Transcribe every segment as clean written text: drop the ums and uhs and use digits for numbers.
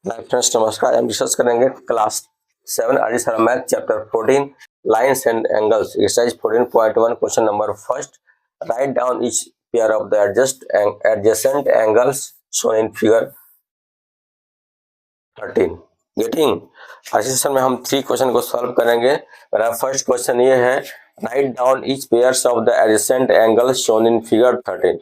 Hi friends, नमस्कार। हम discuss करेंगे class 7 Aryan math chapter 14 lines and angles exercise 14.1 question number first. Write down each pair of the adjacent angles shown in figure 13। Getting. आज session में हम 3 question को solve करेंगे। मेरा first question ये है, right down each pairs of the adjacent angles shown in figure 13।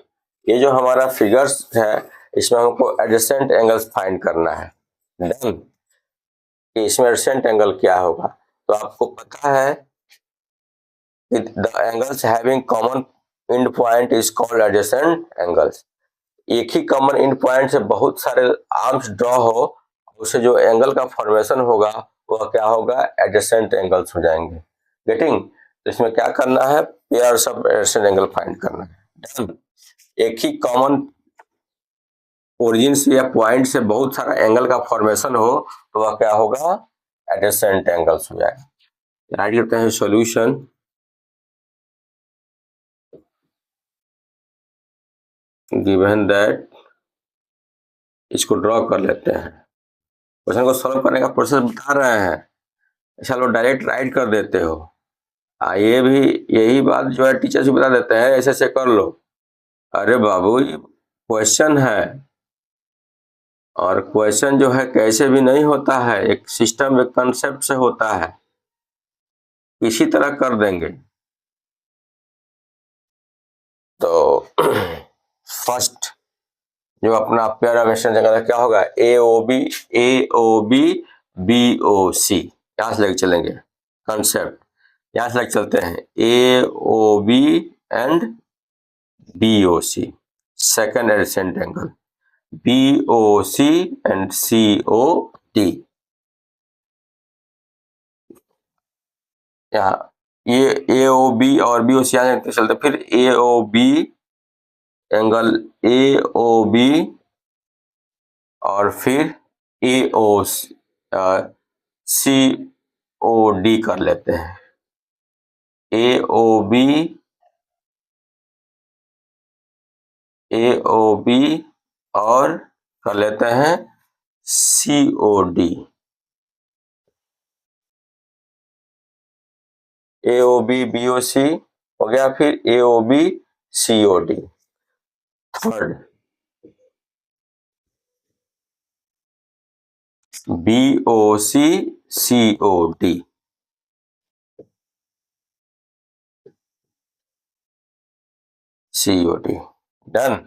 ये जो हमारा फिगर्स है, इसमें हमको एडजेसेंट एंगल्स फाइंड करना है। डन। कि इसमें एडजेसेंट एंगल क्या होगा, तो आपको पता है कि the angles having common and point is called adjacent angles. एक ही कॉमन एंड पॉइंट से बहुत सारे आर्म्स ड्रॉ हो, उससे जो एंगल का फॉर्मेशन होगा वह क्या होगा, एडजेसेंट एंगल्स हो जाएंगे। गेटिंग। तो इसमें क्या करना है, pairs of adjacent angle find करना है। डन। एक ही कॉमन ओरिजिन से या पॉइंट से बहुत सारा एंगल का फॉर्मेशन हो तो वह क्या होगा, एडजेसेंट एंगल्स हो जाएगा। राइट करते हैं सॉल्यूशन। गिवन दैट, इसको ड्रॉ कर लेते हैं। क्वेश्चन को सॉल्व करने का प्रोसेस बता रहे हैं, चलो डायरेक्ट राइट कर देते हो। ये भी यही बात जो है टीचर्स भी बता देते हैं, ऐसे ऐसे कर लो। अरे बाबू, ये क्वेश्चन है और क्वेश्चन जो है कैसे भी नहीं होता है, एक सिस्टम एक कंसेप्ट से होता है। इसी तरह कर देंगे। तो फर्स्ट जो अपना पेयर ऑफ एडजेसेंट क्या होगा, ए ओ बी बी ओ सी। यहां से लेके चलेंगे कंसेप्ट, यहां से लेके चलते हैं A O B and B O C. Second adjacent angle B O C and C O D. यहाँ ये ए ओ बी और बी ओ सी यहाँ चलते, फिर A O B angle A O B और फिर A O C O D कर लेते हैं। ए ओ बी और कर लेते हैं सी ओ डी। ए ओ बी ओ सी हो गया, फिर A O B C O D. Third B O C O D. C O D done.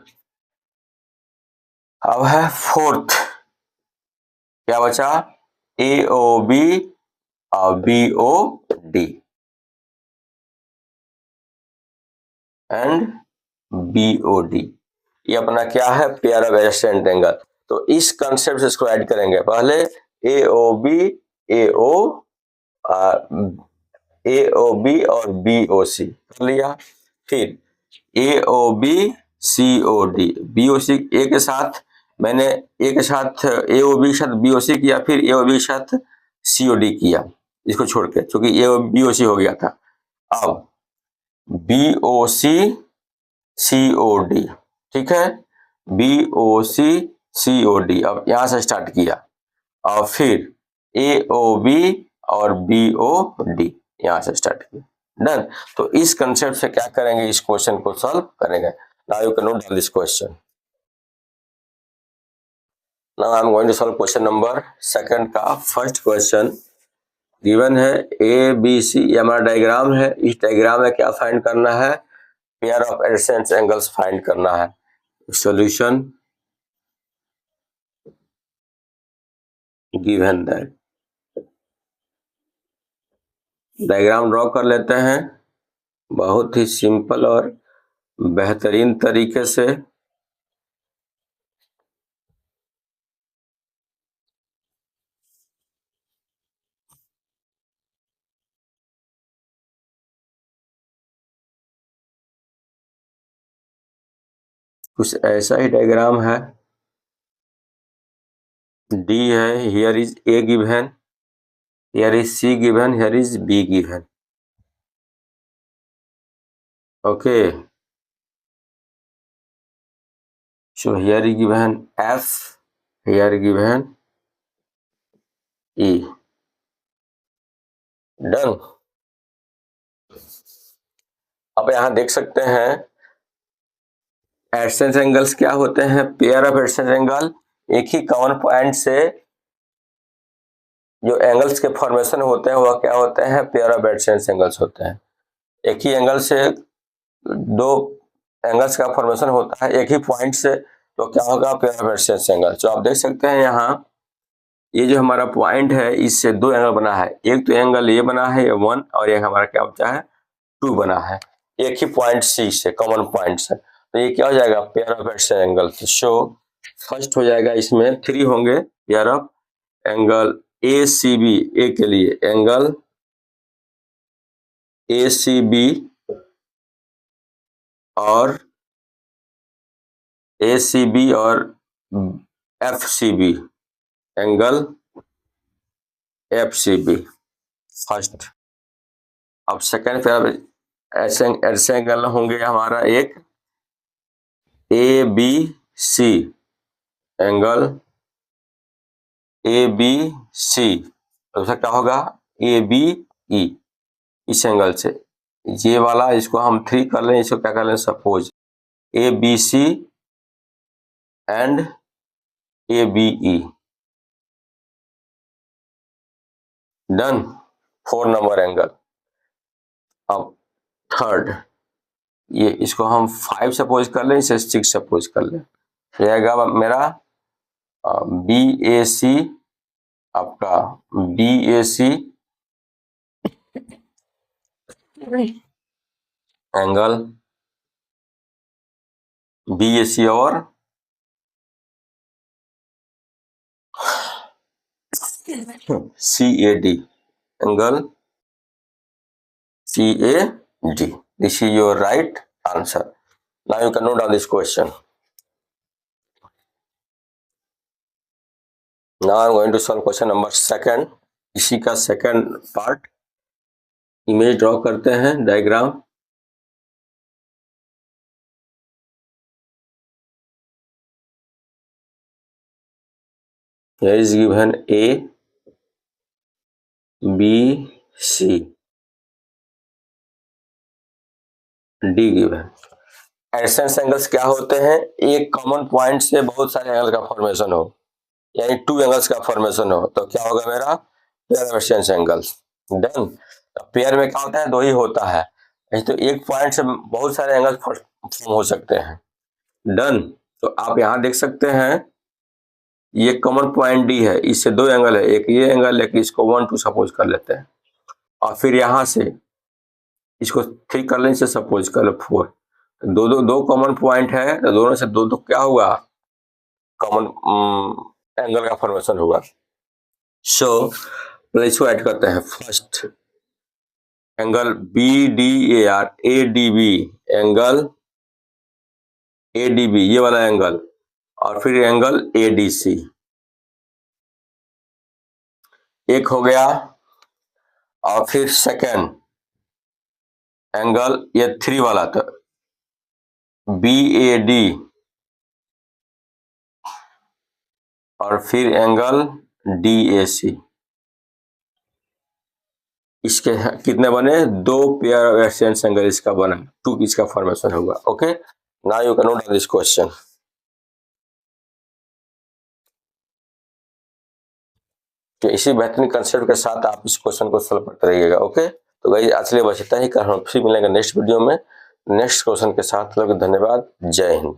अब है फोर्थ, क्या बचा, ए ओ बी और B O D and B O D. ये अपना क्या है, पेयर ऑफ एडजेसेंट एंगल। तो इस कंसेप्ट से इसको ऐड करेंगे। पहले ए ओ बी ए ओ और बी ओ सी कर लिया, फिर A O B C O D. B O C A के साथ मैंने ए के साथ ए ओ बी के साथ बी ओ सी किया, फिर ए ओ बी के साथ सी ओ डी किया, इसको छोड़ के, क्योंकि ए बी ओ सी हो गया था। अब बी ओ सी सी ओ डी, ठीक है, B O C O D. अब यहां से स्टार्ट किया और फिर ए ओ बी और बी ओ डी यहां से स्टार्ट किया। डन। तो इस कंसेप्ट से क्या करेंगे, इस क्वेश्चन को सॉल्व करेंगे। Now you can note down this question. Now I am going to solve question number second का फर्स्ट क्वेश्चन। गिवन है ए बी सी, ये हमारा डायग्राम है। इस डायग्राम में क्या फाइंड करना है, pair of adjacent angles find करना है। Solution given that, diagram draw कर लेते हैं बहुत ही सिंपल और बेहतरीन तरीके से। कुछ ऐसा ही डायग्राम है। डी है, here is A given, here is C given, here is B given. Okay, so here is given F, here given E. Done. अब यहां देख सकते हैं एडसेंस एंगल्स क्या होते हैं, पेयर ऑफ एडसेंस एंगल। एक ही कॉमन पॉइंट से जो एंगल्स के फॉर्मेशन होते हैं वह क्या होते हैं, पेयर ऑफ एडसेंस एंगल्स होते हैं। एक ही एंगल से दो एंगल्स का फॉर्मेशन होता है एक ही पॉइंट से, तो क्या होगा, पेयर ऑफ एडसेंस एंगल। तो आप देख सकते हैं यहाँ ये जो हमारा पॉइंट है इससे दो एंगल बना है, एक तो एंगल ये बना है 1 और एक हमारा क्या बचा है 2 बना है, एक ही पॉइंट सी से, कॉमन पॉइंट से। तो ये क्या हो जाएगा, pair of adjacent angle. So first हो जाएगा, इसमें 3 होंगे pair of angle A C B, A के लिए एंगल ए सी बी और ए सी बी और F C B, angle F C B first. अब सेकेंड पेयर ऐसे एंगल होंगे हमारा एक A B C, angle A B C, तो क्या होगा ए बी ई, इस एंगल से ये वाला इसको हम 3 कर लें, इसको क्या कर लें, suppose A B C and A B E. Done, 4 number angle. अब थर्ड, ये इसको हम 5 सपोज कर लें, इसे 6 सपोज कर लें, तो आएगा मेरा बी ए सी, आपका B A C angle B A C और C A D, angle C A D. This is your right answer. Now you can note down this question. Now I am going to solve question number 2। इसी का second part, image draw करते हैं, diagram. Here is given A, B, C, D given। AdSense angles क्या होते हैं, एक common point से बहुत सारे एंगल का फॉर्मेशन हो, यानी 2 एंगल्स का फॉर्मेशन हो, तो क्या होगा मेरा, pair of AdSense angles. Done. Pair में क्या होता है, 2 ही होता है, तो एक पॉइंट से बहुत सारे एंगल फॉर्म हो सकते हैं। डन। तो आप यहां देख सकते हैं ये कॉमन पॉइंट डी है, इससे 2 एंगल है, एक ये एंगल, एक इसको 1 2 सपोज कर लेते हैं, और फिर यहां से इसको 3 कर लें, इसे सपोज कर लो 4। दो कॉमन पॉइंट है, तो दोनों से दो क्या हुआ, कॉमन एंगल का फॉर्मेशन हुआ। सो इसको ऐड करते हैं। First angle B D A R, A D B, angle A D B, ये वाला एंगल, और फिर एंगल ए डी सी, एक हो गया। और फिर सेकेंड एंगल ये 3 वाला, तो बी ए डी, और फिर एंगल डी ए सी। इसके कितने बने, 2 पेयर ऑफ एडसेंस एंगल इसका बना, 2 इसका फॉर्मेशन होगा। Okay, now you can note this question. तो इसी बेहतरीन कंसेप्ट के साथ आप इस क्वेश्चन को सॉल्व करते रहिएगा। ओके, तो गाइस आज के लिए बस इतना ही, फिर मिलेंगे नेक्स्ट वीडियो में नेक्स्ट क्वेश्चन के साथ। धन्यवाद, जय हिंद।